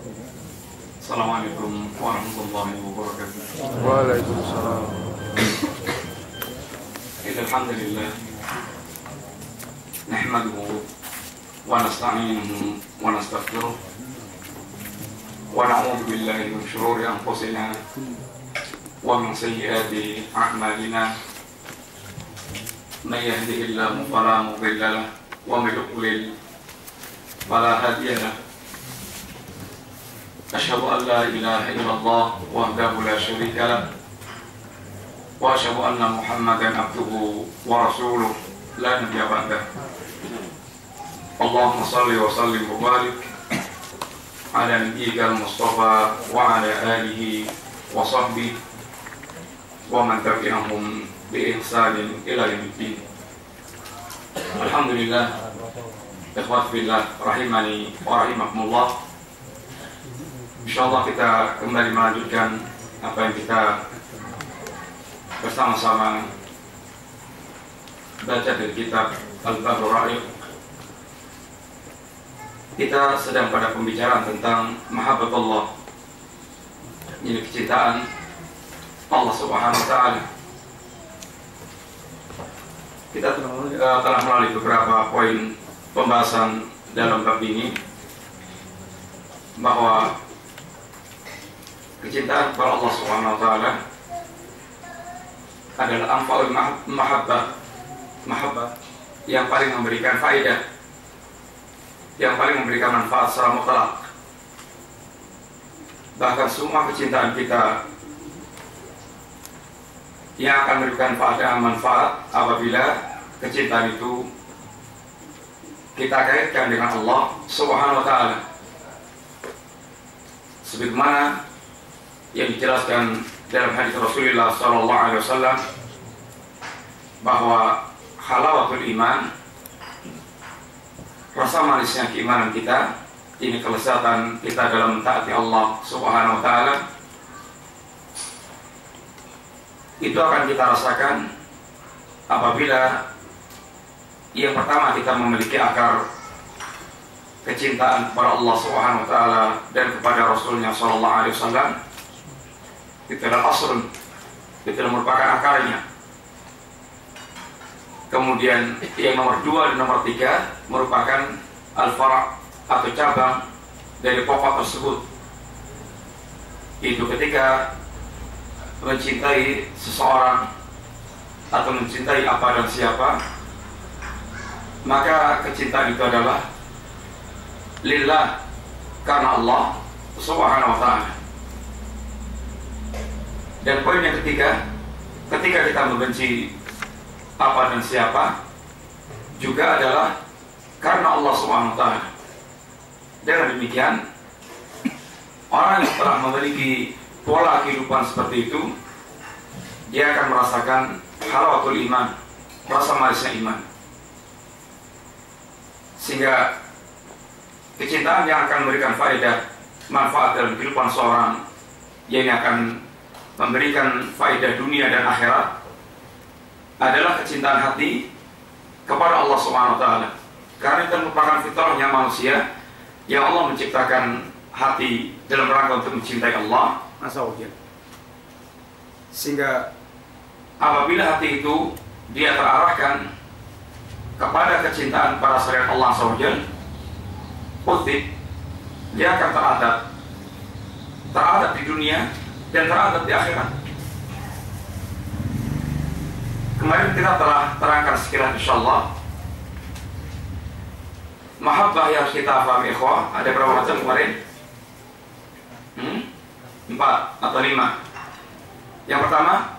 Assalamualaikum warahmatullahi wabarakatuh. Waalaikumsalam. Alhamdulillah. Nahmaduhu wa nasta'inuhu wa nastaghfiruh. Wa na'udzu billahi min shururi anfusina wa min sayyiati a'malina. May yahdihillahu fala mudilla lahu wa may yudlil fala hadiya lahu. Asyhadu an la ilaha illallah wahdahu la syarika lahu wa asyhadu anna Muhammadan abduhu wa rasuluh la nabiyya ba'dah. Allahumma shalli wa sallim wa barik ala nabiyyikal mustafa wa ala alihi wa sahbihi wa man tabi'ahum bi ihsanin ila yaumiddin. Alhamdulillah, ikhwat fillah rahimani wa rahimakumullah. Insyaallah kita kembali melanjutkan apa yang kita bersama-sama baca dari kitab Al-Bahrul Ra'iq. Kita sedang pada pembicaraan tentang mahabbatullah, ini kecintaan Allah Subhanahu wa taala. Kita telah melalui beberapa poin pembahasan dalam bab ini, bahwa kecintaan kepada Allah Subhanahu wa taala adalah anfa'ul mahabbah yang paling memberikan faedah, yang paling memberikan manfaat secara mutlak. Bahkan semua kecintaan kita yang akan memberikan manfaat apabila kecintaan itu kita kaitkan dengan Allah Subhanahu wa taala. Sebagaimana yang dijelaskan dalam hadis Rasulullah SAW, bahwa halawatul iman, rasa manisnya keimanan kita, ini kelezatan kita dalam mentaati Allah Subhanahu wa taala, itu akan kita rasakan apabila yang pertama kita memiliki akar kecintaan kepada Allah Subhanahu wa taala dan kepada Rasulnya sallallahu alaihi wasallam. Itu adalah asrun, itu merupakan akarnya. Kemudian yang nomor 2 dan nomor 3 merupakan al-fara' atau cabang dari pokok tersebut. Itu ketika mencintai seseorang atau mencintai apa dan siapa, maka kecintaan itu adalah lillah, karena Allah Subhanahu wa taala. Dan poin yang ketiga, ketika kita membenci apa dan siapa, juga adalah karena Allah Subhanahu wa taala. Dengan demikian, orang yang telah memiliki pola kehidupan seperti itu, dia akan merasakan halawatul iman, rasa manisnya iman. Sehingga kecintaan yang akan memberikan faedah, manfaat dalam kehidupan seorang, yang akan memberikan faedah dunia dan akhirat, adalah kecintaan hati kepada Allah Subhanahu wa taala. Karena itu merupakan fitrahnya manusia, yang Allah menciptakan hati dalam rangka untuk mencintai Allah Azza wa Jalla. Sehingga apabila hati itu dia terarahkan kepada kecintaan pada syariat Allah Azza wa Jalla, dia akan teradab di dunia dan teradab di akhirat. Kemarin kita telah terangkan sekilas, insyaallah, mahabbah yang harus kita pahami, ikhwah. Ada berapa macam kemarin? 4 atau 5. Yang pertama,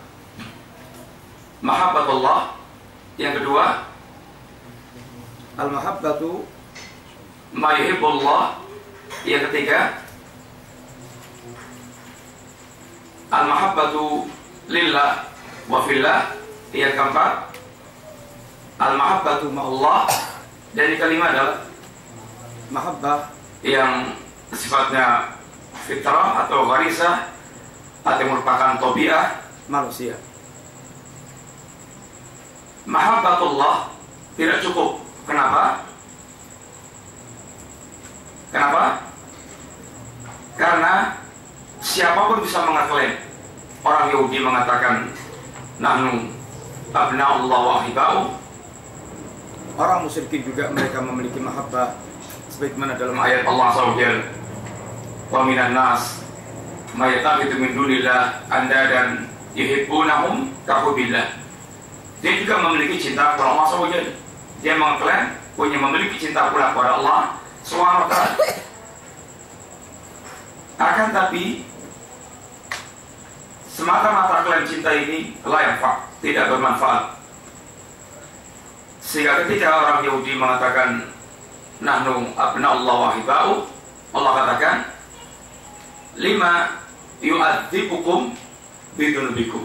mahabbatullah. Yang kedua, al-mahabbatu ma yuhibbullah. Yang ketiga, al-mahabbatu lillah wa fillah. Yang keempat, al-mahabbatu ma'allah. Dan yang kelima adalah mahabbah yang sifatnya fitrah atau gharisah, atau merupakan tabiat manusia. Mahabbatullah tidak cukup. Kenapa? Karena siapapun bisa mengaklaim. Orang Yahudi mengatakan nahnu abna'ullah wa ahiba'u. Orang musyrikin juga mereka memiliki mahabbah, sebagaimana dalam ayat Allah SWT, wa minan nas may yattakhidhu min dunillah andadan yuhibbunahum kahubbillah. Dia juga memiliki cinta kepada Allah SWT. Dia mengklaim punya memiliki cinta pula kepada Allah SWT. Akan tapi semata-mata klaim cinta ini la yanfa', tidak bermanfaat. Sehingga ketika orang Yahudi mengatakan nahnu abna'ullah wa ahiba'u, Allah katakan lima yu'adzibukum bidunubikum.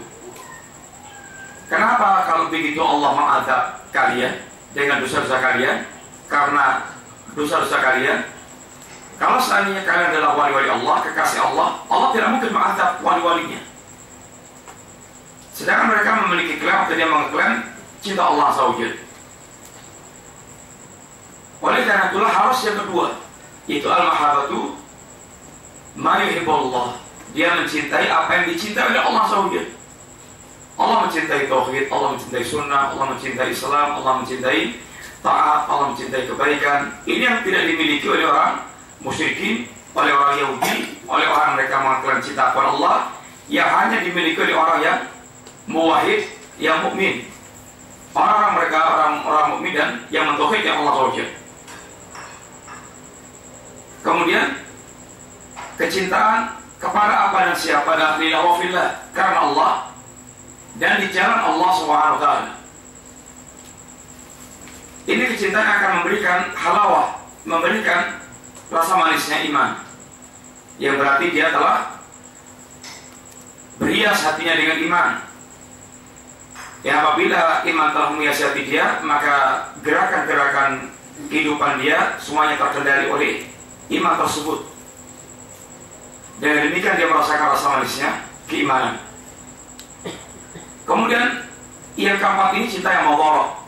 Kenapa kalau begitu Allah mengadab kalian dengan dosa-dosa kalian? Karena dosa-dosa kalian. Kalau seandainya kalian adalah wali-wali Allah, kekasih Allah, Allah tidak mungkin mengadab wali-walinya. Sedangkan mereka memiliki klaim atau dia mengklaim cinta Allah SWT. Oleh karena itulah harus yang kedua, yaitu al-mahabbatu ma yuhibbullah. Dia mencintai apa yang dicintai oleh Allah SWT. Allah mencintai tauhid, Allah mencintai sunnah, Allah mencintai Islam, Allah mencintai taat, Allah mencintai kebaikan. Ini yang tidak dimiliki oleh orang musyrikin, oleh orang Yahudi, oleh orang mereka mengklaim cinta kepada Allah, yang hanya dimiliki oleh orang yang muwahhid, yang mukmin. Orang-orang mereka orang mukmin dan yang mentauhidkan Allah SWT. Kemudian kecintaan kepada apa dan siapa dan lillah wa fillah, karena Allah dan di jalan Allah SWT. Ini kecintaan akan memberikan halawah, memberikan rasa manisnya iman, yang berarti dia telah berhias hatinya dengan iman. Ya, apabila iman telah menghiasi hati dia, maka gerakan-gerakan kehidupan dia semuanya terkendali oleh iman tersebut. Dan demikian dia merasakan rasa manisnya keimanan. Kemudian yang keempat ini cinta yang mawara,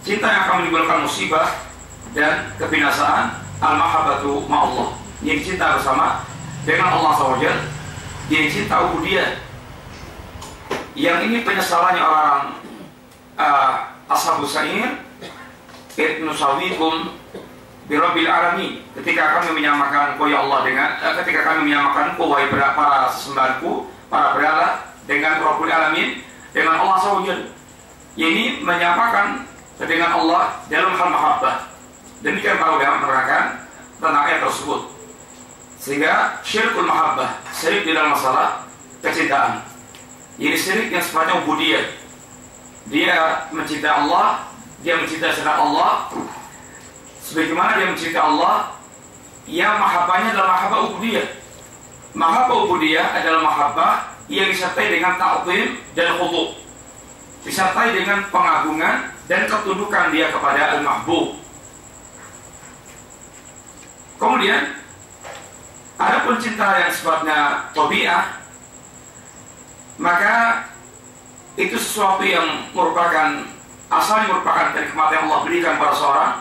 cinta yang akan menimbulkan musibah dan kebinasaan. Al-mahabbatu ma'allah, yang cinta bersama dengan Allah SWT, yang cinta ubudiyah. Yang ini penyesalannya orang Ashabus Sa'ir, nusawikum birabbil alamin. Ketika kami menyamakan Engkau ya Allah dengan ketika kami menyamakan Engkau wahai para sesembahanku, para berhala, dengan Rabbul Alamin, dengan Allah SWT. Ini menyamakan dengan Allah dalam hal mahabbah. Demikian para ulama menerangkan tentang ayat tersebut. Sehingga syirkul mahabbah, syirik di dalam masalah kecintaan. Ini syirik yang sifatnya ubudiyah. Dia mencintai Allah, dia mencintai selain Allah. Sebagaimana dia mencintai Allah, yang mahabbahnya adalah mahabbah ubudiyah. Mahabbah ubudiyah adalah mahabbah yang disertai dengan ta'zim dan khudu', disertai dengan pengagungan dan ketundukan dia kepada al-mahbub. Kemudian adapun cinta yang sifatnya tabi'ah, maka itu sesuatu yang merupakan asalnya merupakan kenikmatan yang Allah berikan pada seorang.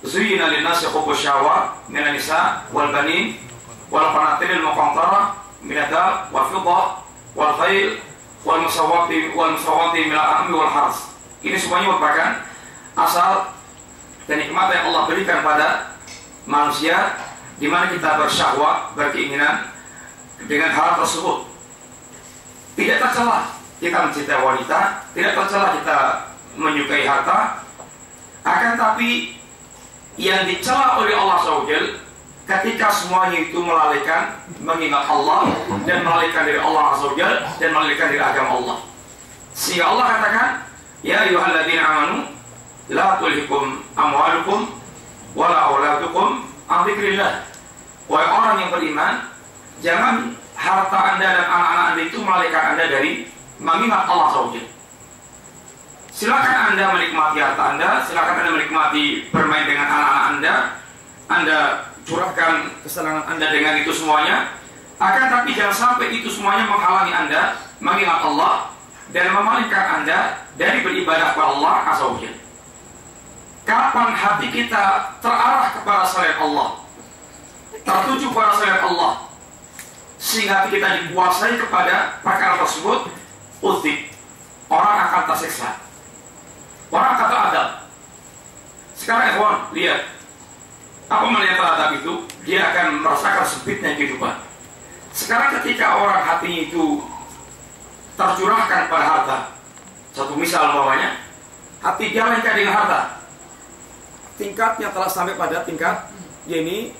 Zuyyina lin-nasi hubbus syahwat minan nisa wal banin wal qanatiril muqantarah minad dhahab wal fiddah wal khayl wal musawwati min al-an'ami wal hars. Ini semuanya merupakan asal kenikmatan yang Allah berikan pada manusia, di mana kita bersyahwat, berkeinginan dengan hal tersebut. Tidak tercela kita mencintai wanita, tidak tercela kita menyukai harta. Akan tapi yang dicela oleh Allah SWT ketika semuanya itu melalaikan mengingat Allah dan melalaikan dari Allah SWT dan melalaikan dari agama Allah. Sehingga Allah katakan, ya ayyuhalladzina amanu la tulhikum amwalukum wala auladukum an dzikrillah. Wahai orang yang beriman, jangan harta Anda dan anak-anak Anda itu melalaikan Anda dari mengingat Allah SWT. Silakan Anda menikmati harta Anda, silakan Anda menikmati bermain dengan anak-anak Anda curahkan kesenangan Anda dengan itu semuanya. Akan tapi jangan sampai itu semuanya menghalangi Anda mengingat Allah dan memalingkan Anda dari beribadah kepada Allah SWT. Kapan hati kita terarah kepada selain Allah, tertuju pada selain Allah, sehingga kita dikuasai kepada perkara tersebut, utik, orang akan tersiksa, orang akan teradab. Sekarang ikhwan, lihat, apa yang teradab itu? Dia akan merasakan sempitnya kehidupan. Sekarang ketika orang hatinya itu tercurahkan pada harta, satu misal bawahnya, hati dia lengkap dengan harta, tingkatnya telah sampai pada tingkat ini,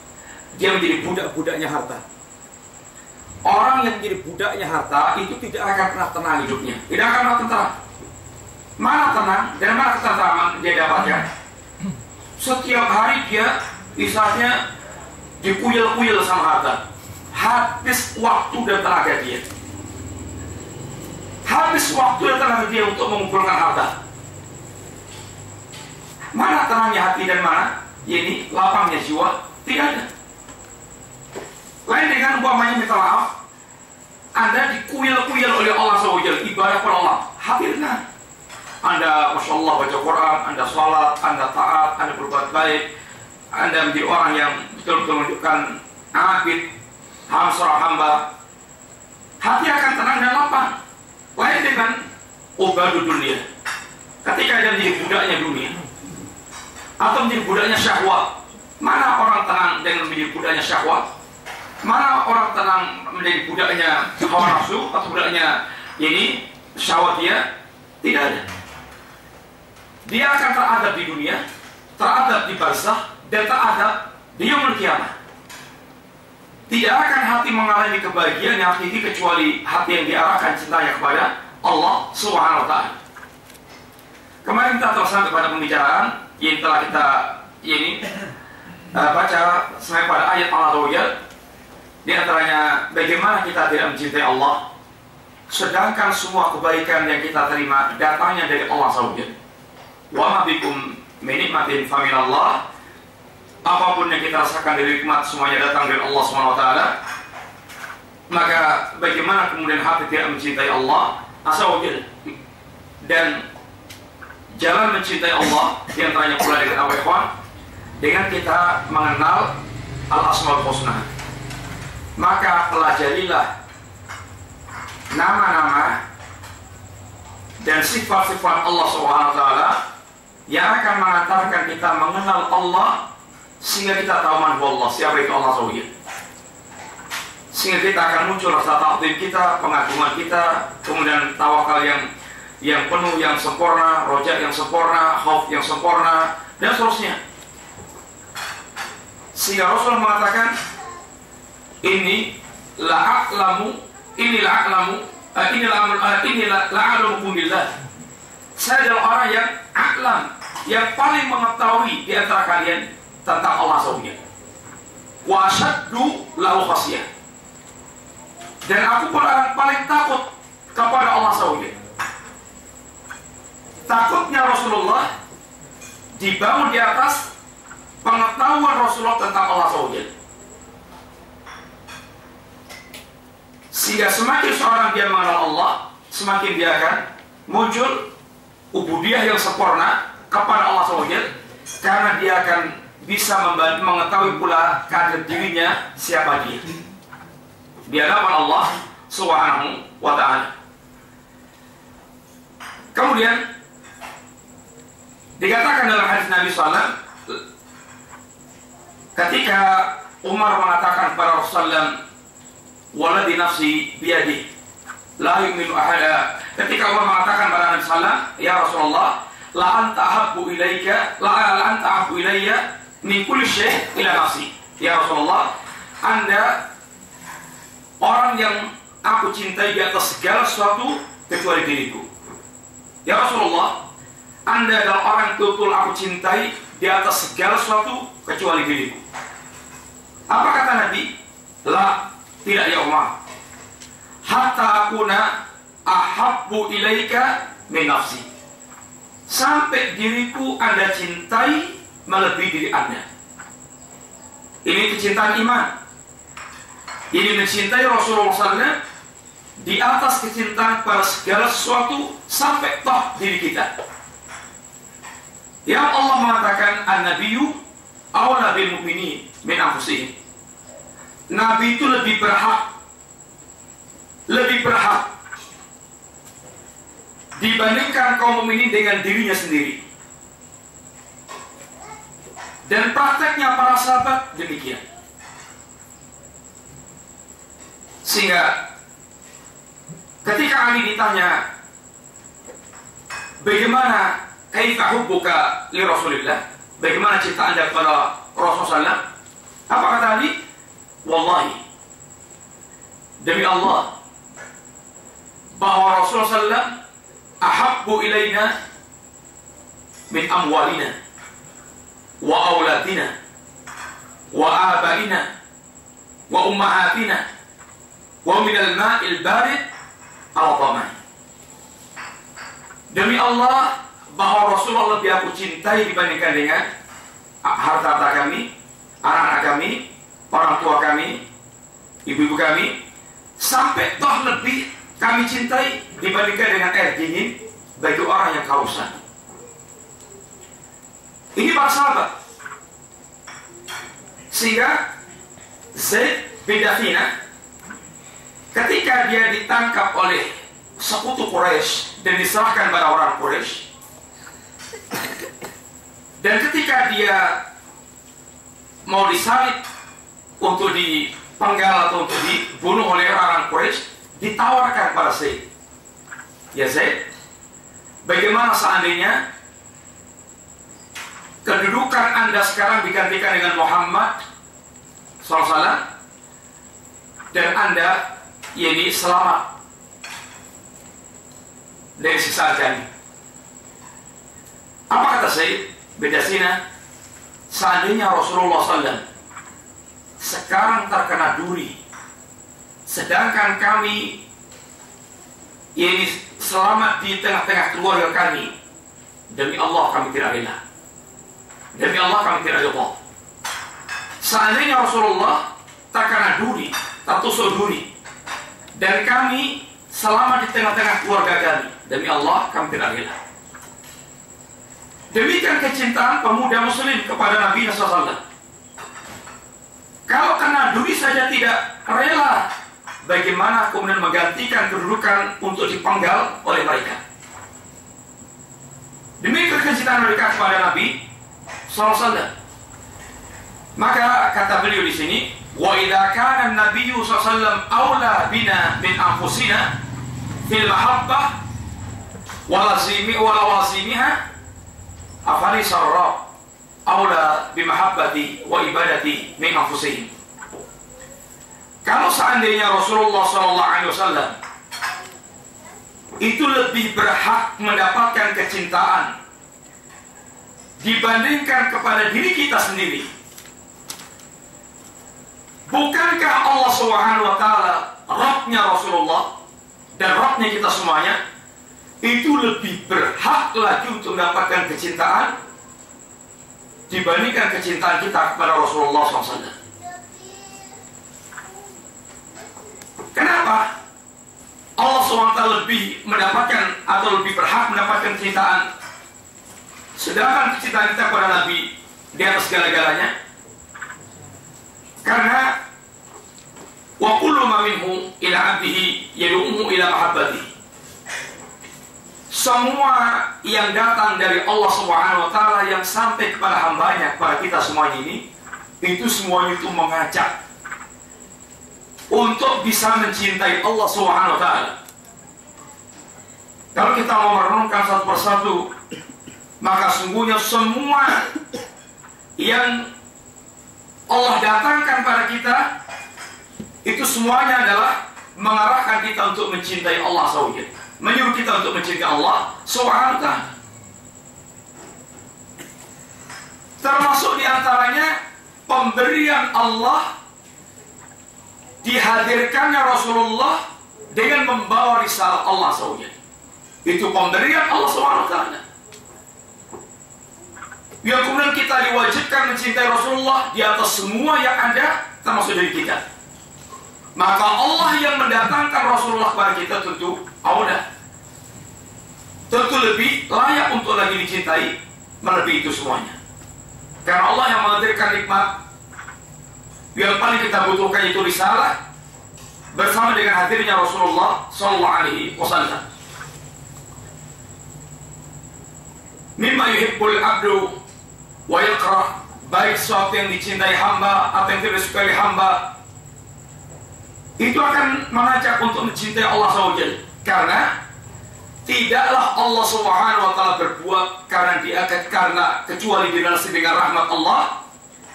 dia menjadi budak-budaknya harta. Orang yang menjadi budaknya harta itu tidak akan pernah tenang hidupnya, tidak akan pernah tenang. Mana tenang dan mana ketentraman dia dapatkan? Setiap hari dia misalnya dikuyel-kuyel sama harta, habis waktu dan tenaga dia, habis waktu dan tenaga dia untuk mengumpulkan harta. Mana tenangnya hati dan mana ini lapangnya jiwa? Tidak ada. Lain dengan umpamanya minta maaf, Anda dikuyel-kuyel oleh Allah SWT, ibadah kepada Allah, hati tenang. Anda Masya Allah baca Quran, Anda sholat, Anda taat, Anda berbuat baik, Anda menjadi orang yang betul-betul menunjukkan abid, seorang hamba, hati akan tenang dan lapang. Lain dengan ubadu dunia, ketika dia menjadi budaknya dunia atau menjadi budaknya syahwat. Mana orang tenang dengan menjadi budaknya syahwat? Mana orang tenang menjadi budaknya hawa nafsu atau budaknya ini syahwat dia? Tidak ada. Dia akan teradab di dunia, teradab di barzakh, dan teradab di yaumul qiyamah. Tidak akan hati mengalami kebahagiaan yang hakiki kecuali hati yang diarahkan cintanya kepada Allah Subhanahu wa ta'ala. Kemarin kita telah sampai pada pembicaraan yang telah kita baca sampai pada ayat Allah Ta'ala. Di antaranya bagaimana kita tidak mencintai Allah, sedangkan semua kebaikan yang kita terima datangnya dari Allah SWT. Wa ma bikum min nikmatin faminallah. Apapun yang kita rasakan dari nikmat semuanya datang dari Allah SWT. Maka bagaimana kemudian hati tidak mencintai Allah SWT? Dan jalan mencintai Allah di antaranya pula dengan apa ikhwan? Dengan kita mengenal Al-Asmaul Husna. Maka pelajarilah nama-nama dan sifat-sifat Allah SWT yang akan mengantarkan kita mengenal Allah, sehingga kita tahu man Allah, siapa itu Allah SWT. Sehingga kita akan muncul rasa ta'zim kita, pengagungan kita, kemudian tawakal yang penuh, yang sempurna, roja yang sempurna, khauf yang sempurna, dan seterusnya. Sehingga Rasul mengatakan, ini la'alamukum billah. Saya adalah orang yang a'lam, yang paling mengetahui di antara kalian tentang Allah SWT. Wa asyaddu lahu khasyah. Dan aku pun orang paling takut kepada Allah SWT. Takutnya Rasulullah dibangun di atas pengetahuan Rasulullah tentang Allah SWT. Sehingga semakin seorang dia mengenal Allah, semakin dia akan muncul ubudiyah yang sempurna kepada Allah SWT, karena dia akan bisa mengetahui pula kadar dirinya siapa dia di hadapan Allah Subhanahu wa ta'ala. Kemudian dikatakan dalam hadis Nabi SAW, ketika Umar mengatakan kepada Rasulullah, waladi nafsi biyadih la yu'minu ahada. Ketika Umar mengatakan pada Nabi sallallahu, ya Rasulullah, la anta ahabbu ilaika, la anta ahabbu ilayya min kulli syai' ila nafsi. Ya Rasulullah, Anda orang yang aku cintai di atas segala sesuatu kecuali diriku. Ya Rasulullah, Anda adalah orang yang betul aku cintai di atas segala sesuatu kecuali diriku. Apa kata Nabi? La, tidak ya Umar. Hatta akuna ahabbu ilaika min nafsi. Sampai diriku Anda cintai melebihi diri Anda. Ini kecintaan iman. Ini mencintai Rasulullah SAW di atas kecintaan pada segala sesuatu sampai toh diri kita. Yang Allah mengatakan an-nabiyyu awla bil mu'minin min anfusihim. Nabi itu lebih berhak dibandingkan kaum mukminin dengan dirinya sendiri. Dan prakteknya para sahabat demikian. Sehingga ketika Ali ditanya, bagaimana kaifa hubbuka li Rasulillah, bagaimana cinta Anda kepada Rasulullah, apa kata Ali? Wallahi, demi Allah, bahwa Rasulullah SAW ahabbu ilaina min amwalina wa auladina wa abaina wa ummahatina wa min al-ma'il barid al-tamai. Demi Allah, bahwa Rasulullah lebih aku cintai dibandingkan dengan harta kami, anak-anak kami, orang tua kami, ibu-ibu kami, sampai toh lebih kami cintai dibandingkan dengan air dingin bagi orang yang kehausan. Ini para sahabat. Sehingga Zaid bin Dathina, ketika dia ditangkap oleh sekutu Quraisy dan diserahkan pada orang Quraisy, dan ketika dia mau disalib untuk dipenggal atau untuk dibunuh oleh orang Quraisy, ditawarkan pada Zaid, ya Zaid, bagaimana seandainya kedudukan Anda sekarang digantikan dengan Muhammad SAW dan Anda yakni selamat dari siksa Jahannam. Apa kata Zaid bin Dathina? Seandainya Rasulullah SAW sekarang terkena duri, sedangkan kami ini selamat di tengah-tengah keluarga kami, demi Allah kami tidak rela, demi Allah kami tidak rela. Seandainya Rasulullah terkena duri, tertusuk duri, dan kami selamat di tengah-tengah keluarga kami, demi Allah kami tidak rela. Demikian kecintaan pemuda muslim kepada Nabi SAW. Kalau kena duri saja tidak rela, bagaimana kemudian menggantikan kedudukan untuk dipenggal oleh mereka? Demikian kecintaan mereka kepada Nabi SAW. Maka kata beliau di sini, wa idza kana an-nabiyyu sallallahu alaihi wasallam aula bina min anfusina fil mahabbah wa lazimiha afali sarra aula bimahabbati wa ibadati min anfusihim. Kalau seandainya Rasulullah SAW itu lebih berhak mendapatkan kecintaan dibandingkan kepada diri kita sendiri, bukankah Allah SWT Rabbnya Rasulullah dan Rabbnya kita semuanya itu lebih berhak lagi untuk mendapatkan kecintaan dibandingkan kecintaan kita kepada Rasulullah SAW? Kenapa Allah SWT lebih mendapatkan atau lebih berhak mendapatkan kecintaan, sedangkan kecintaan kita kepada Nabi di atas segala-galanya? Karena wa kullu ma minhu ila abdihi yad'uhu ila mahabbatihi. Semua yang datang dari Allah Subhanahu wa taala yang sampai kepada hambanya, kepada kita semuanya ini, itu semuanya itu mengajak untuk bisa mencintai Allah Subhanahu wa taala. Kalau kita mau merenungkan satu persatu, maka sungguhnya semua yang Allah datangkan pada kita itu semuanya adalah mengarahkan kita untuk mencintai Allah SWT, menyuruh kita untuk mencintai Allah SWT. Termasuk diantaranya pemberian Allah, dihadirkannya Rasulullah dengan membawa risalah Allah SWT. Itu pemberian Allah SWT, yang kemudian kita diwajibkan mencintai Rasulullah di atas semua yang ada, termasuk dari kita. Maka Allah yang mendatangkan Rasulullah kepada kita tentu aulah, tentu lebih layak untuk lagi dicintai melebihi itu semuanya. Karena Allah yang menghadirkan nikmat yang paling kita butuhkan itu risalah bersama dengan hadirnya Rasulullah sallallahu alaihi wasallam. Mimma yuhibbul abdu wa yaqra, baik sesuatu yang dicintai hamba atau yang tidak disukai hamba, itu akan mengajak untuk mencintai Allah SWT. Karena tidaklah Allah Subhanahu wa taala berbuat karena kecuali dinasi dengan rahmat Allah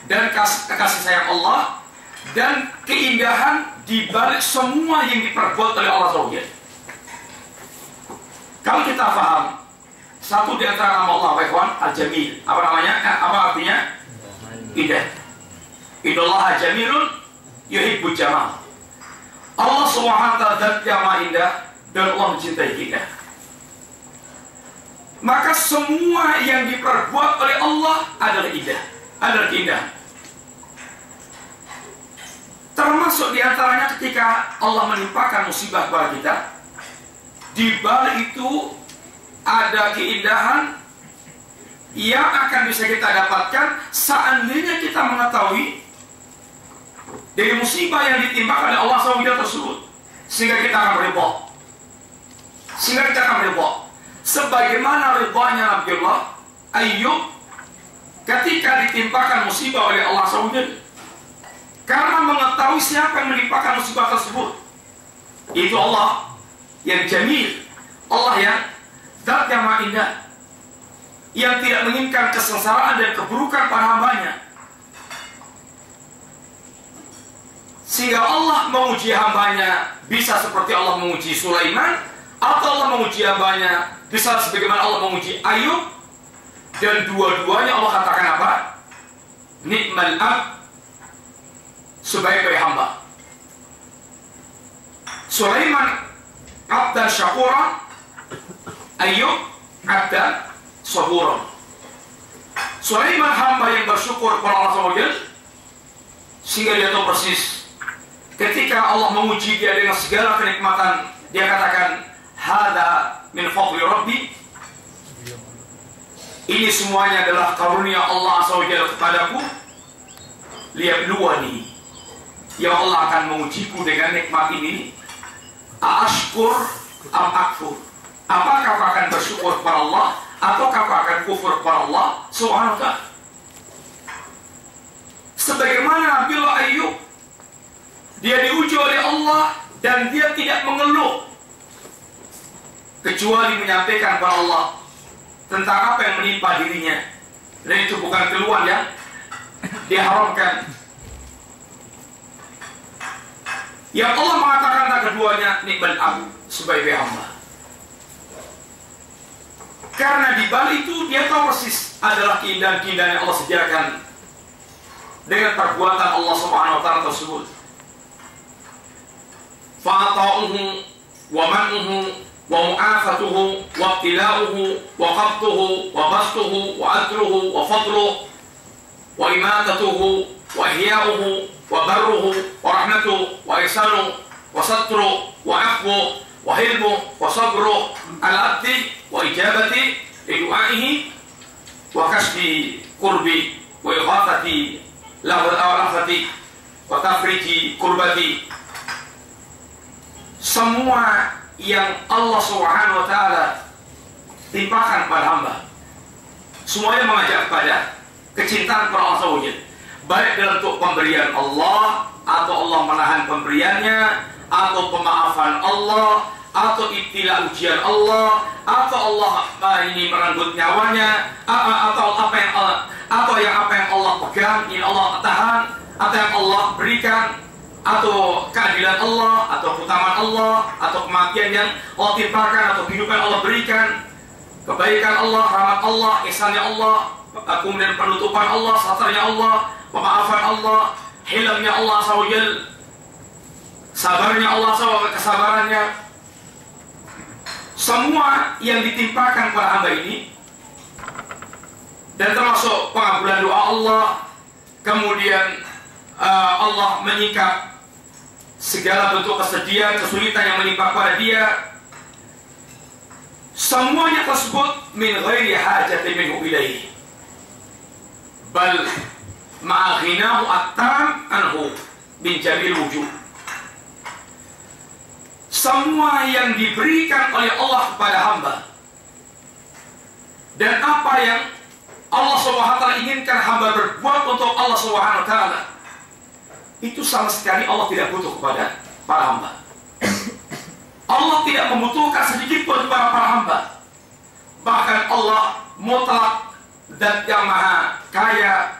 dan kasih sayang Allah dan keindahan di balik semua yang diperbuat oleh Allah SWT. Kalau kita paham satu di antara nama Allah, Al-Jamil, apa namanya? Apa artinya? Indah. Innallaha jamilun yuhibbul jamal. Allah Subhanahu wa taala zat yang maha indah dan Allah mencintai indah. Maka semua yang diperbuat oleh Allah adalah indah, adalah indah. Termasuk diantaranya ketika Allah menimpakan musibah kepada kita, di balik itu ada keindahan yang akan bisa kita dapatkan seandainya kita mengetahui dari musibah yang ditimpa oleh Allah SWT tersebut, sehingga kita akan ridha, sebagaimana ridhanya Nabiullah Ayyub ketika ditimpakan musibah oleh Allah SWT, karena mengetahui siapa yang menimpakan musibah tersebut. Itu Allah yang jamil, Allah yang zat yang maha indah, yang tidak menginginkan kesengsaraan dan keburukan para hambanya, sehingga Allah menguji hambanya bisa seperti Allah menguji Sulaiman, atau Allah menguji hambanya bisa sebagaimana Allah menguji Ayub, dan dua-duanya Allah katakan apa? Ni'mal abd, sebaik-baik hamba. Sulaiman abdan syakura, Ayub abdan sabura. Sulaiman hamba yang bersyukur kepada Allah SWT, sehingga dia tahu persis ketika Allah menguji dia dengan segala kenikmatan, dia katakan hada min fadli rabbi, ini semuanya adalah karunia Allah SWT kepadaku, liyabluwani, ya Allah akan mengujiku dengan nikmat ini, ashkur am akfur, apakah kau akan bersyukur kepada Allah ataukah kau akan kufur kepada Allah Subhanahu wa ta'ala. Sebagaimana Nabiullah Ayyub, dia diuji oleh Allah dan dia tidak mengeluh kecuali menyampaikan kepada Allah tentang apa yang menimpa dirinya, dan itu bukan keluhan yang diharamkan. Yang Allah mengatakan tentang keduanya, ni'mal abd, sebagai hamba. Karena di balik itu dia tahu persis adalah keindahan-keindahan yang Allah sediakan dengan perbuatan Allah Subhanahu wa ta'ala tersebut. Fa'ata'uhu wa man'uhu wa mu'afatuhu wa ibtila'uhu wa qabtuhu wa bastuhu wa adruhu wa fadluhu wa imatatuhu wa ihya'uhu wa barruhu wa rahmatuhu wa ihsanuhu wa satruhu wa afwuhu wa hilmuhu wa sabruhu ala abdi wa ijabati li du'aihi wa kashfi qurbi wa ighathati lahu al-awrafati wa tafriji kurbati. Semua yang Allah Subhanahu wa ta'ala timpakan pada hamba, semuanya mengajak kepada kecintaan kepada Allah SWT, baik dalam bentuk pemberian Allah, atau Allah menahan pemberiannya, atau pemaafan Allah, atau ibtila ujian Allah, atau Allah ini merenggut nyawanya, atau apa yang Allah pegang, ini Allah tahan, atau yang Allah berikan, atau keadilan Allah, atau keutamaan Allah, atau kematian yang Allah timpakan, atau kehidupan Allah berikan, kebaikan Allah, rahmat Allah, ihsannya Allah, kemudian penutupan Allah, satarnya Allah, pemaafan Allah, hilangnya Allah SWT, sabarnya Allah SWT, kesabarannya. Semua yang ditimpakan pada hamba ini, dan termasuk pengabulan doa Allah, kemudian Allah menyikap segala bentuk kesedihan, kesulitan yang menimpa pada dia, semuanya tersebut min ghairi hajatin minhu ilaihi, bal ma'aghinahu attam anhu min jamil wujuh. Semua yang diberikan oleh Allah kepada hamba dan apa yang Allah SWT inginkan hamba berbuat untuk Allah SWT, itu sama sekali Allah tidak butuh kepada para hamba. Allah tidak membutuhkan sedikit pun kepada para hamba. Bahkan Allah mutlak, zat yang maha kaya,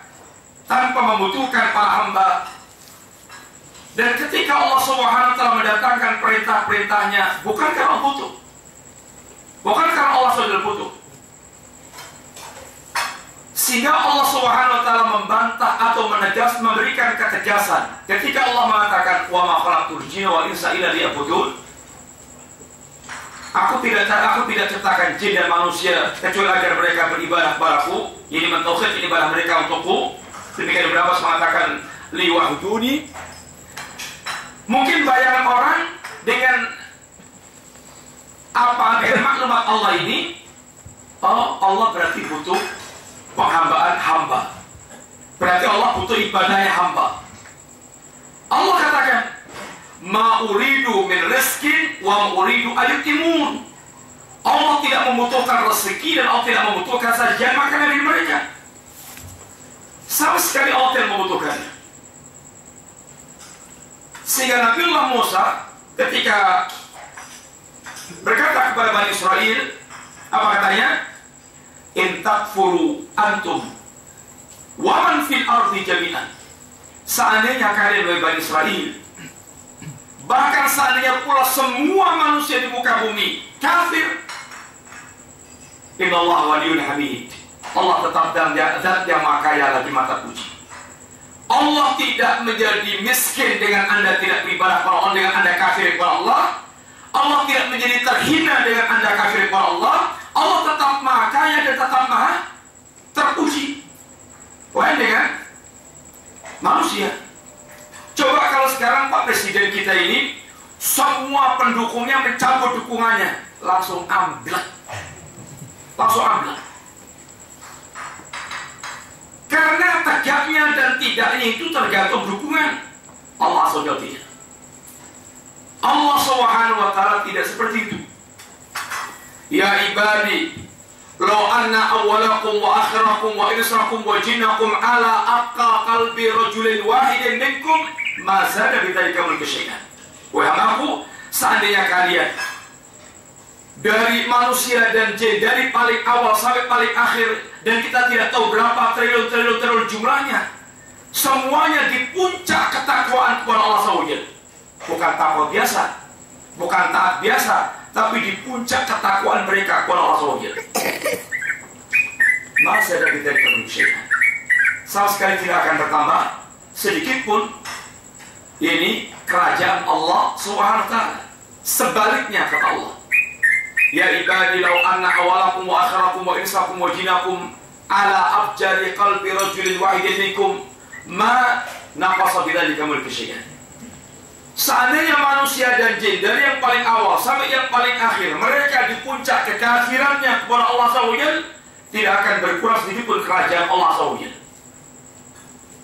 tanpa membutuhkan para hamba. Dan ketika Allah SWT mendatangkan perintah-perintahnya, bukan karena Allah butuh, bukan karena Allah sudah butuh, sehingga Allah SWT membantah atau memberikan ketegasan ketika Allah mengatakan wa ma khalaqtul jinna wal insa illa liya'budun. Aku tidak ciptakan jin dan manusia kecuali agar mereka beribadah kepadaku, ini mentauhid ibadah mereka untukku. Demikian beberapa mengatakan liwahuduni. Mungkin bayangan orang dengan maklumat Allah ini, oh Allah berarti butuh penghambaan hamba, berarti Allah butuh ibadahnya hamba. Allah katakan ma uridu min rizkin wa ma uridu ayutimun. Allah tidak membutuhkan rezeki dan Allah tidak membutuhkan sajian makanan dari mereka. Sama sekali Allah tidak membutuhkannya. Sehingga Nabiullah Musa ketika berkata kepada Bani Israel, apa katanya? In takfuru antum wa man fil ardi jami'an. Seandainya kalian dari Bani Israel, bahkan seandainya pula semua manusia di muka bumi kafir, innallaha waliyyun hamid. Allah tetap dan zat yang maha kaya lagi mata puji. Allah tidak menjadi miskin dengan Anda tidak beribadah kepada Allah, dengan Anda kafir kepada Allah. Allah tidak menjadi terhina dengan Anda kafir kepada Allah. Allah tetap maha kaya dan tetap maha terpuji. Lain dengan manusia. Coba kalau sekarang Pak Presiden kita ini semua pendukungnya mencabut dukungannya, langsung ambil, langsung ambil. Karena tegaknya dan tidaknya itu tergantung dukungan Allah SWT. Allah SWT tidak seperti itu. Ya ibadi, law anna awwalakum wa akhirakum wa insakum wa jinnakum ala aqqa qalbi rajulin wahidin minkum ma zada bidzalika mulka syai'an. Wahai hambaku, seandainya kalian dari manusia dan jin, dari paling awal sampai paling akhir, dan kita tidak tahu berapa triliun jumlahnya, semuanya di puncak ketakwaan kepada Allah SWT. Bukan takwa biasa, bukan taat biasa, tapi di puncak ketakwaan mereka kepada Allah SWT. Masih ada kita kemanusiaan, sama sekali tidak akan bertambah sedikit pun. Ini kerajaan Allah SWT. Sebaliknya kata Allah, ya ibadi law anna awalakum wa akhirakum wa insakum wa jinakum ala abjari qalbi rajulin wahidin minkum ma naqasa bidzalika mulka syai'an. Seandainya manusia dan jin dari yang paling awal sampai yang paling akhir mereka di puncak kekafirannya kepada Allah SWT, tidak akan berkurang sedikit pun kerajaan Allah SWT.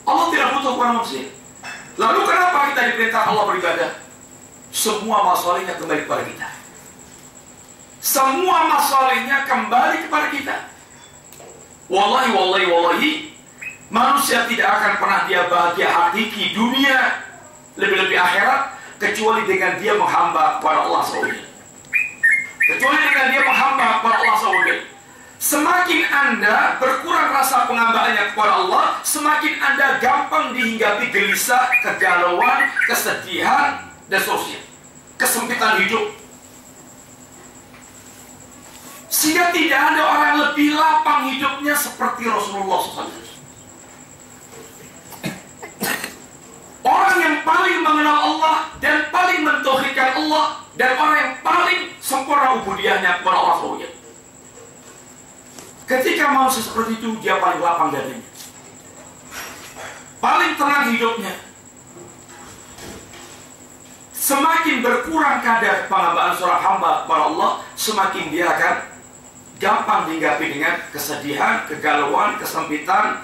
Allah tidak butuh kepada manusia. Lalu kenapa kita diperintah Allah beribadah? Semua masalahnya kembali kepada kita. Semua masalahnya kembali kepada kita. Wallahi, manusia tidak akan pernah dia bahagia hakiki dunia, lebih-lebih akhirat, kecuali dengan dia menghamba kepada Allah SWT. Kecuali dengan dia menghamba kepada Allah SWT. Semakin Anda berkurang rasa penghambaannya kepada Allah, semakin Anda gampang dihinggapi gelisah, kegalauan, kesedihan, dan seterusnya. Kesempitan hidup. Sehingga tidak ada orang lebih lapang hidupnya seperti Rasulullah SAW. Orang yang paling mengenal Allah dan paling mentauhidkan Allah, dan orang yang paling sempurna ubudiyahnya kepada Allah SWT. Ketika manusia seperti itu, dia paling lapang darinya, paling tenang hidupnya. Semakin berkurang kadar penghambaan seorang hamba kepada Allah, semakin dia akan gampang dihinggapi dengan kesedihan, kegalauan, kesempitan,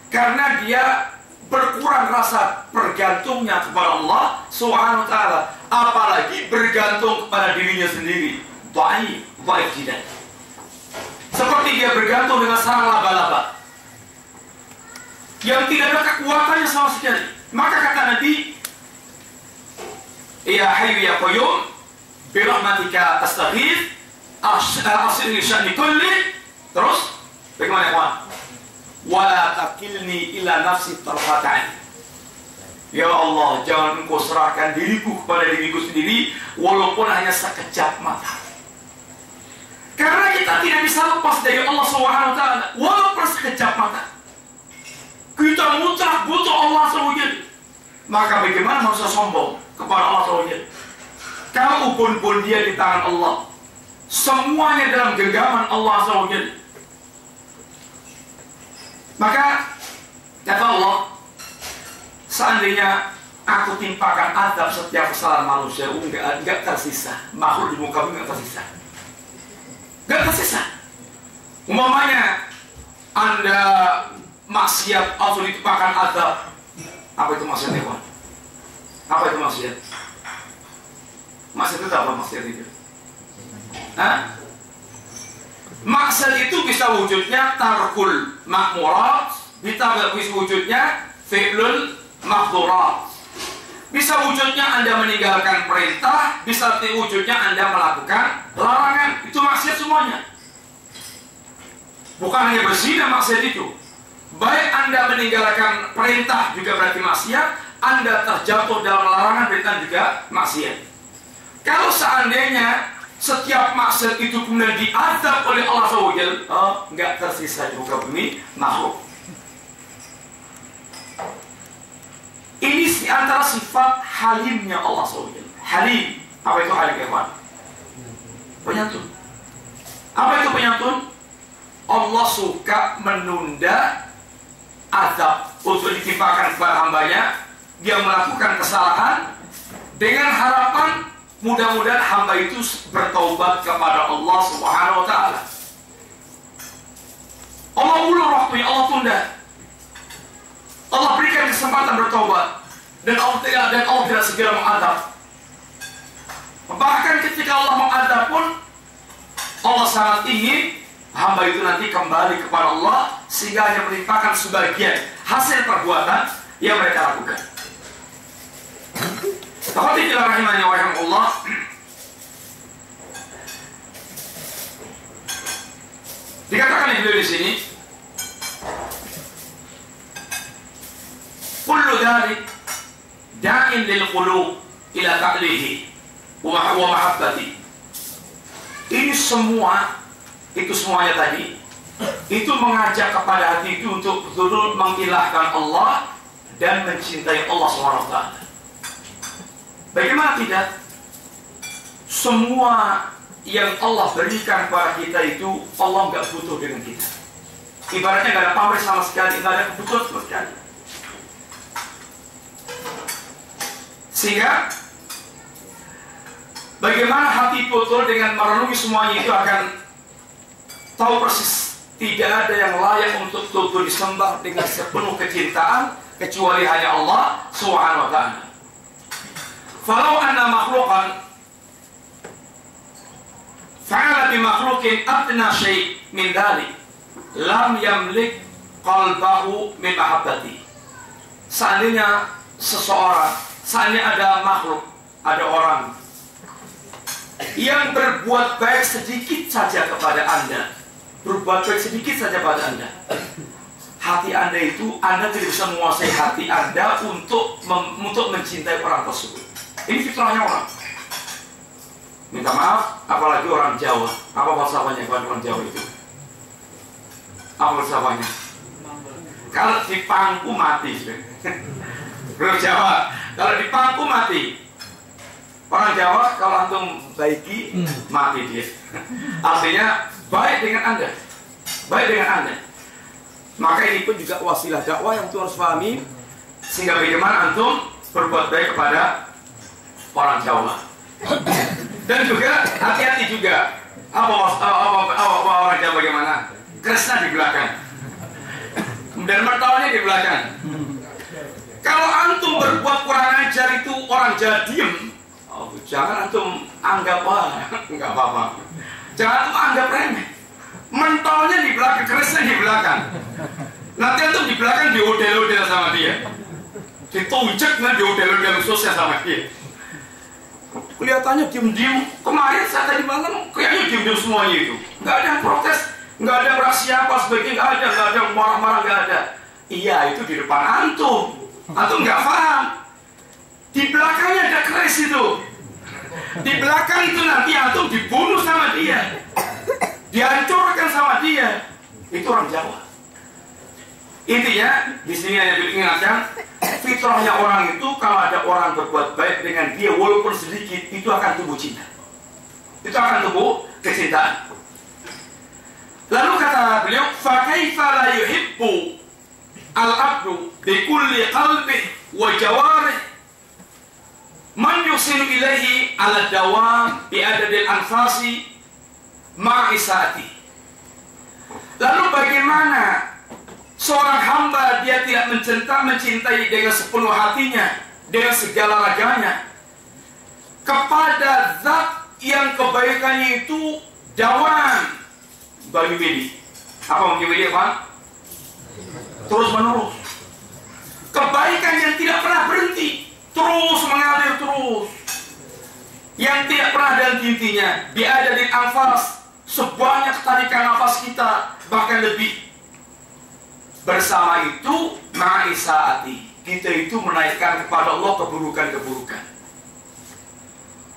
Karena dia berkurang rasa bergantungnya kepada Allah Subhanahu wa ta'ala, apalagi bergantung kepada dirinya sendiri. Baik tidak. Seperti dia bergantung dengan sarang laba-laba yang tidak ada kekuatannya sama sekali. Maka kata Nabi, ya hayyu ya qayyum bi rahmatika astaghith as'ini sya'ni kulli. Terus bagaimana, kawan? Wala takilni ila nafsi tarfata'in. Ya Allah, jangan engkau serahkan diriku kepada diriku sendiri walaupun hanya sekejap mata. Karena kita tidak bisa lepas dari Allah Subhanahu wa ta'ala walaupun sekejap mata. Kita mutlak butuh Allah SWT. Maka bagaimana manusia sombong kepada Allah SWT? Kalau pun dia di tangan Allah, semuanya dalam genggaman Allah SWT. Maka kata Allah, seandainya aku timpakan azab setiap kesalahan manusia, enggak tersisa. Makhluk di muka bumi enggak tersisa. Enggak tersisa. Umpamanya Anda maksiat atau ditimpakan azab. Apa itu maksiat, kawan? Apa itu maksiat? Maksiat itu apa maksiat itu? Hah? Maksiat itu bisa wujudnya tarkul ma'murat, bisa wujudnya fi'lul mahdurat. Bisa wujudnya Anda meninggalkan perintah, bisa wujudnya Anda melakukan larangan. Itu maksiat semuanya. Bukan hanya berzina maksiat itu. Baik Anda meninggalkan perintah juga berarti maksiat, Anda terjatuh dalam larangan perintah juga maksiat. Kalau seandainya setiap maksiat itu kemudian diazab oleh Allah SWT, enggak tersisa di muka bumi makhluk. Ini antara sifat halimnya Allah SWT. Halim. Apa itu halim, kawan? Penyantun. Apa itu penyantun? Allah suka menunda azab untuk ditimpakan kepada hambanya. Dia melakukan kesalahan dengan harapan mudah-mudahan hamba itu bertaubat kepada Allah Subhanahu wa ta'ala. Allah ulur waktunya, Allah tunda. Allah berikan kesempatan bertaubat dan Allah tidak segera mengadab. Bahkan ketika Allah mengadab pun Allah sangat ingin hamba itu nanti kembali kepada Allah sehingga hanya melimpahkan sebagian hasil perbuatan yang mereka lakukan. Tafatidillah rahimahnya wa rahimahullah. Dikatakan oleh beliau di sini, kullu dzalik da'in lil qulub ila ta'lihi wa mahabbati. Ini semua, itu semuanya tadi, itu mengajak kepada hati itu untuk betul-betul mengilahkan Allah dan mencintai Allah SWT. Bagaimana tidak? Semua yang Allah berikan kepada kita itu Allah nggak butuh dengan kita. Ibaratnya nggak ada pamrih sama sekali, nggak ada kebutuhan sama sekali. Sehingga bagaimana hati betul dengan merenungi semuanya itu akan tahu persis tidak ada yang layak untuk betul disembah dengan sepenuh kecintaan kecuali hanya Allah Subhanahu wa ta'ala. Falau anna makhluqan fa'ala bi makhluqin adna syai' min dhalik lam yamlik qalbahu min mahabbati. Seandainya ada makhluk, ada orang yang berbuat baik sedikit saja kepada Anda, berbuat baik sedikit saja pada Anda, hati Anda itu, Anda tidak bisa menguasai hati Anda untuk mencintai orang tersebut. Ini fitrahnya orang. Minta maaf, apalagi orang Jawa. Apa falsafahnya orang Jawa itu? Apa falsafahnya? Kalau dipangku mati. Belum Jawa. Kalau dipangku mati. Orang Jawa kalau antum baiki mati dia. Artinya baik dengan Anda. Baik dengan Anda. Maka ini pun juga wasilah dakwah yang harus pahami, sehingga bagaimana antum berbuat baik kepada orang Jawa. Dan juga hati-hati juga. Apa orang Jawa bagaimana? Kresna di belakang. dan mentolnya di belakang. Kalau antum berbuat kurang ajar itu orang jadi diem, jangan antum anggap nggak apa-apa. Jangan antum anggap remeh. Mentolnya di belakang, kerisnya di belakang. Nanti antum di belakang diodel-odel sama dia, ditujak nggak diodel-odel sosial sama dia. Kelihatannya diem-diem. Kemarin saya tadi malam kayaknya diem-diem semuanya itu. Nggak ada yang protes, nggak ada yang siapa sebagai nggak ada yang marah-marah, nggak ada. Iya, itu di depan antum. Antum nggak paham. Di belakangnya ada keris itu. Di belakang itu nanti antum dibunuh sama dia, dihancurkan sama dia. Itu orang Jawa. Intinya di sini hanya diingatkan, fitrahnya orang itu kalau ada orang berbuat baik dengan dia walaupun sedikit, itu akan tumbuh cinta. Itu akan tumbuh kecintaan. Lalu kata beliau, fa kaifa la yuhibbu al-abdu bi kulli qalbihi wa jawarih man yusilu ilaihi ala dawam bi adadil anfasi ma'isati. Lalu bagaimana seorang hamba dia tidak mencintai dengan sepenuh hatinya, dengan segala raganya kepada zat yang kebaikannya itu dawam bagi wili. Apa mungkin wili, Pak? Terus menerus. Kebaikan yang tidak pernah berhenti, terus mengalir terus, yang tidak pernah ada hentinya. Biada di anfas, sebanyak tarikan nafas kita, bahkan lebih. Bersama itu ma'isaati, kita itu menaikkan kepada Allah keburukan-keburukan.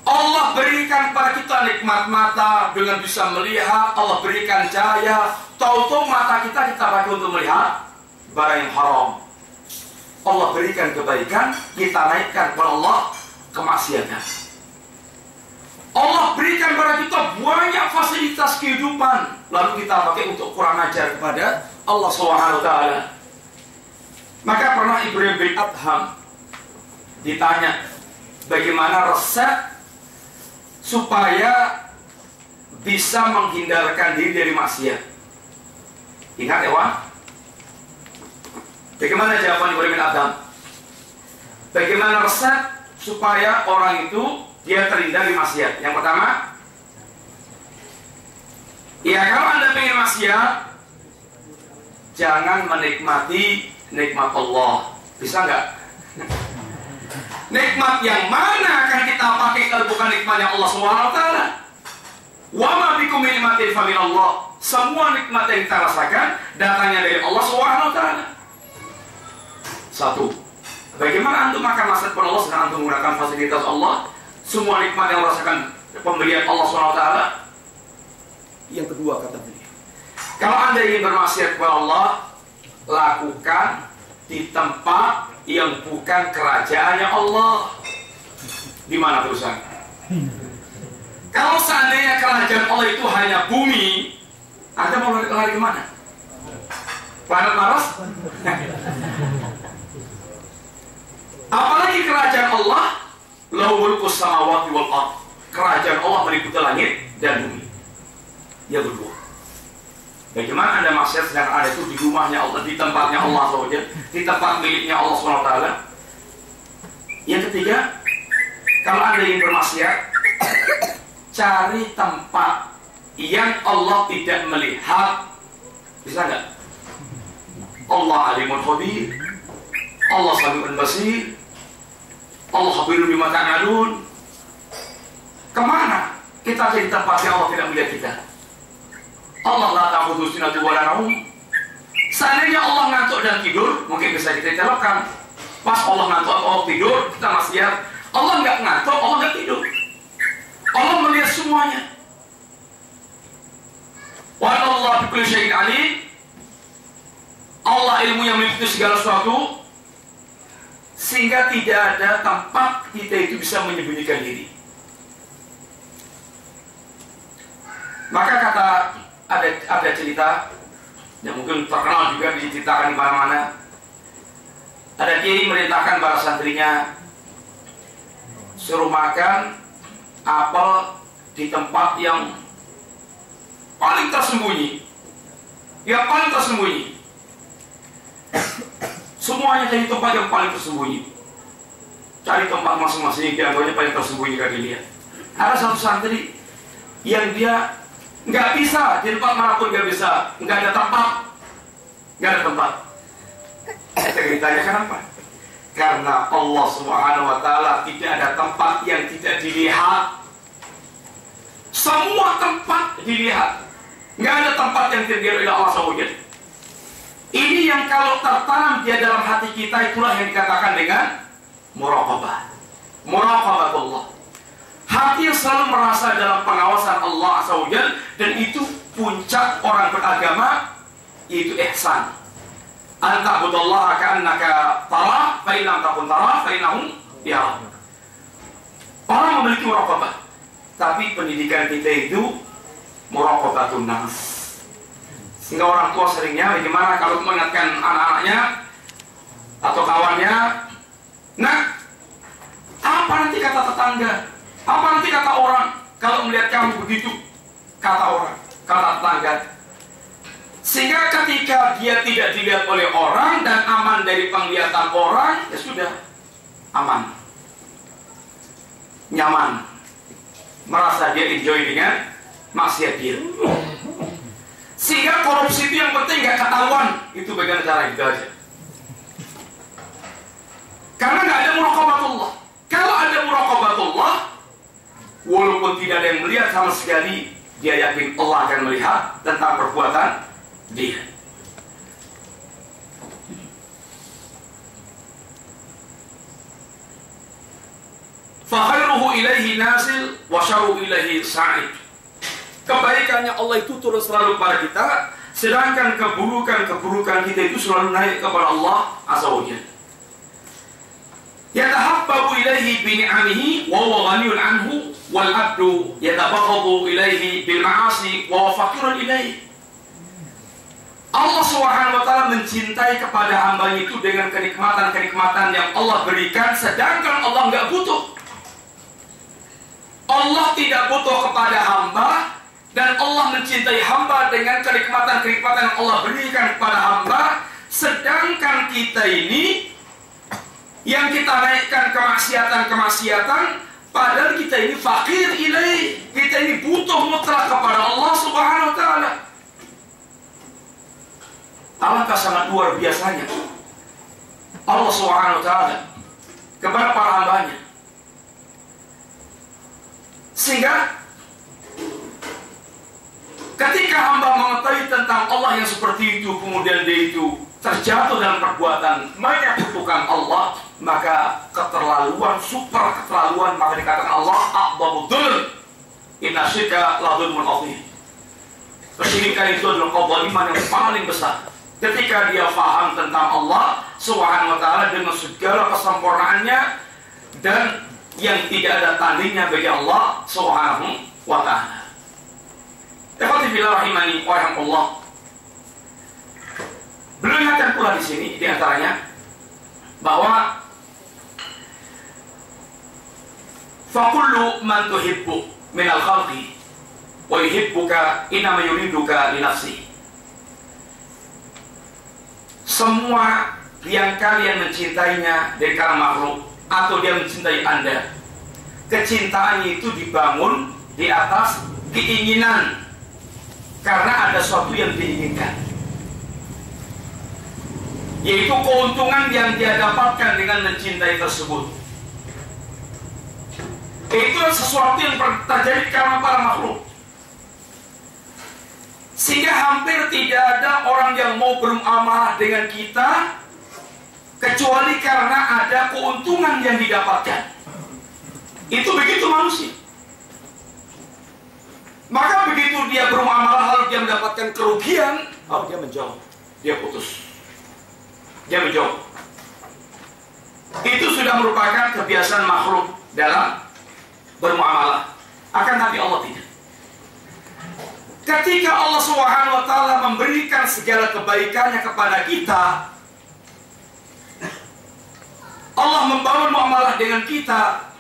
Allah berikan kepada kita nikmat mata dengan bisa melihat. Allah berikan cahaya, tahu-tahu mata kita pakai untuk melihat barang yang haram. Allah berikan kebaikan, kita naikkan kepada Allah kemaksiatan. Allah berikan kepada kita banyak fasilitas kehidupan, lalu kita pakai untuk kurang ajar kepada Allah SWT. Maka pernah Ibrahim bin Adham ditanya, bagaimana resep supaya bisa menghindarkan diri dari maksiat? Ingat ya, Wak? Bagaimana jawaban Ibrahim bin Adham? Bagaimana resep supaya orang itu dia terhindar dari maksiat? Yang pertama, ya kalau Anda pengen maksiat, jangan menikmati nikmat Allah. Bisa nggak? Nikmat yang mana akan kita pakai kalau bukan nikmatnya Allah SWT? Wa ma bikum min nikmatin fa min Allah. Semua nikmat yang kita rasakan datangnya dari Allah SWT. Satu, bagaimana antum makan masak per Allah sedang antum menggunakan fasilitas Allah? Semua nikmat yang rasakan pemberian Allah SWT. Yang kedua kata beliau, kalau Anda ingin bermaksiat kepada Allah, lakukan di tempat yang bukan kerajaannya Allah. Di mana terusan? Kalau seandainya kerajaan Allah itu hanya bumi, Anda mau lari kemana? Planet Mars? Apalagi kerajaan Allah, lahu mulkus samawati wal ardh. Kerajaan Allah meliputi langit dan bumi. Yang kedua, bagaimana Anda maksiat sedang ada itu di rumahnya Allah, di tempatnya Allah SWT, di tempat miliknya Allah SWT. Yang ketiga, kalau Anda ingin bermaksiat, cari tempat yang Allah tidak melihat. Bisa nggak? Allah alimul khabir, Allah sami'un basir, Allah khabirun bima ta'malun. Kemana kita cari tempat yang Allah tidak melihat kita? Allah la ta'khudhuhu sinatun wa la naum. Seandainya Allah ngantuk dan tidur, mungkin bisa kita celokkan. Pas Allah ngantuk atau Allah tidur, kita maksiat. Allah nggak ngantuk, Allah nggak tidur. Allah melihat semuanya. Wa Allah bi kulli syai'in alim. Allah ilmu yang meliputi segala sesuatu, sehingga tidak ada tempat kita itu bisa menyembunyikan diri. Maka kata ada cerita yang mungkin terkenal juga diceritakan di mana-mana. Ada kiai merintahkan para santrinya suruh makan apel di tempat yang paling tersembunyi, yang paling tersembunyi. Semuanya jadi tempat yang paling tersembunyi. Cari tempat masing-masing, dianggapnya paling tersembunyi gak dilihat. Ada satu santri yang dia nggak bisa di tempat manapun, nggak bisa, nggak ada tempat. Saya ditanya kenapa? Karena Allah Subhanahu Wa Taala tidak ada tempat yang tidak dilihat. Semua tempat dilihat. Nggak ada tempat yang tidak dilihat oleh Allah SWT. Ini yang kalau tertanam dia dalam hati kita, itulah yang dikatakan dengan muraqabah. Muraqabatullah. Hati yang selalu merasa dalam pengawasan Allah SWT, dan itu puncak orang beragama, yaitu ihsan. Anta'budallaha ka'annaka tarah, fa in lam takun tarah, fa innahu yarah. Orang memiliki muraqabah, tapi pendidikan kita itu muraqabatun nas. Sehingga orang tua seringnya bagaimana kalau mengingatkan anak-anaknya atau kawannya, nah, apa nanti kata tetangga, apa nanti kata orang kalau melihat kamu begitu, kata orang, kata tetangga. Sehingga ketika dia tidak dilihat oleh orang dan aman dari penglihatan orang, ya sudah, aman, nyaman, merasa dia enjoy dengan maksiat dia. Sehingga korupsi itu yang penting gak ketahuan, itu bagaimana cara itu aja. Karena gak ada muraqabatullah. Kalau ada muraqabatullah, walaupun tidak ada yang melihat sama sekali, dia yakin Allah akan melihat tentang perbuatan dia. Fakhairuhu ilaihi nasil wa syarru ilaihi sa'id. Kebaikannya Allah itu turun selalu pada kita, sedangkan keburukan kita itu selalu naik kepada Allah Azza wa Jalla. Yatahabbabu ilaihi bi ni'amihi wa huwa ghaniyun anhu, wal 'abdu yatabaghadu ilaihi bil ma'asi wa huwa faqirun ilaihi. Allah Subhanahu wa Ta'ala mencintai kepada hambanya itu dengan kenikmatan-kenikmatan yang Allah berikan, sedangkan Allah nggak butuh. Allah tidak butuh kepada hamba, dan Allah mencintai hamba dengan kenikmatan-kenikmatan yang Allah berikan kepada hamba, sedangkan kita ini yang kita naikkan kemaksiatan-kemaksiatan, padahal kita ini fakir ilaih, kita ini butuh mutlak kepada Allah Subhanahu wa Ta'ala. Alangkah sangat luar biasanya Allah Subhanahu wa Ta'ala kepada para hambanya, sehingga ketika hamba mengetahui tentang Allah yang seperti itu, kemudian dia itu terjatuh dalam perbuatan menyekutukan Allah, maka keterlaluan, super keterlaluan, maka dikatakan Allah a'dhamudul inna syirka la dzulmun adzim. Kesyirikan itu adalah kezaliman yang paling besar. Ketika dia paham tentang Allah Subhanahu wa Ta'ala dengan segala kesempurnaannya dan yang tidak ada tandingnya bagi Allah Subhanahu wa Ta'ala. Ikhwati fillah rahimani wa rahimakumullah. Beliau ingatkan pula di sini di antaranya bahwa fakullu man tuhibbu minal khalqi wa yuhibbuka inama yuriduka li nafsi. Semua yang kalian mencintainya dari kalangan makhluk atau dia mencintai Anda, kecintaannya itu dibangun di atas keinginan, karena ada sesuatu yang diinginkan, yaitu keuntungan yang dia dapatkan dengan mencintai tersebut. Itu sesuatu yang terjadi karena para makhluk, sehingga hampir tidak ada orang yang mau beramal dengan kita kecuali karena ada keuntungan yang didapatkan. Itu begitu manusia. Maka begitu dia beramal lalu dia mendapatkan kerugian, lalu dia menjauh, dia putus, dia menjauh. Itu sudah merupakan kebiasaan makhluk dalam bermuamalah. Akan tapi Allah tidak. Ketika Allah Subhanahu wa Ta'ala memberikan segala kebaikannya kepada kita, Allah membangun muamalah dengan kita,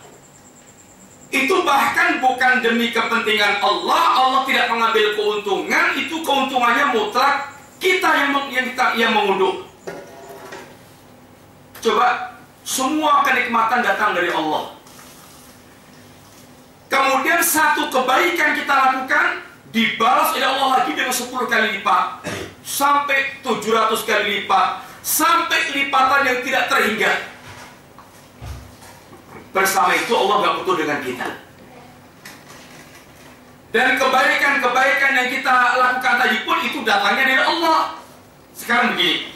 itu bahkan bukan demi kepentingan Allah. Allah tidak mengambil keuntungan, itu keuntungannya mutlak kita yang mengunduh. Coba, semua kenikmatan datang dari Allah. Kemudian satu kebaikan kita lakukan dibalas oleh Allah lagi dengan 10 kali lipat, sampai 700 kali lipat, sampai lipatan yang tidak terhingga. Bersama itu Allah gak butuh dengan kita. Dan kebaikan-kebaikan yang kita lakukan tadi pun itu datangnya dari Allah. Sekarang begini,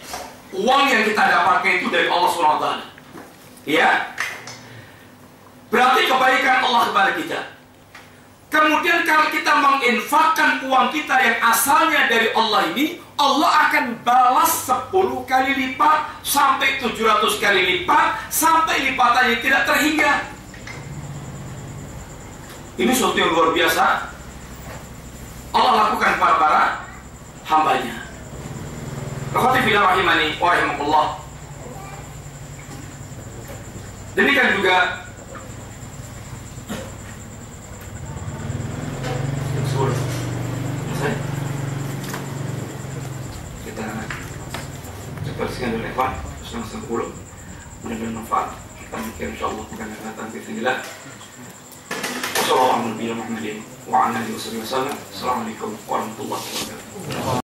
uang yang kita dapatkan itu dari Allah SWT. Ya, berarti kebaikan Allah kepada kita. Kemudian kalau kita menginfakkan uang kita yang asalnya dari Allah ini, Allah akan balas 10 kali lipat, sampai 700 kali lipat, sampai lipatannya tidak terhingga. Ini sesuatu yang luar biasa Allah lakukan kepada para hambanya. Akhwati fillah rahimani wa rahimakumullah. Demikian juga kita cepat sekian dulu ikhwan, 9:10. Mudah-mudahan manfaat. Kita mikir insyaallah bukan datang ke sini lah. Wassalamualaikum warahmatullahi wabarakatuh. Assalamualaikum warahmatullahi wabarakatuh.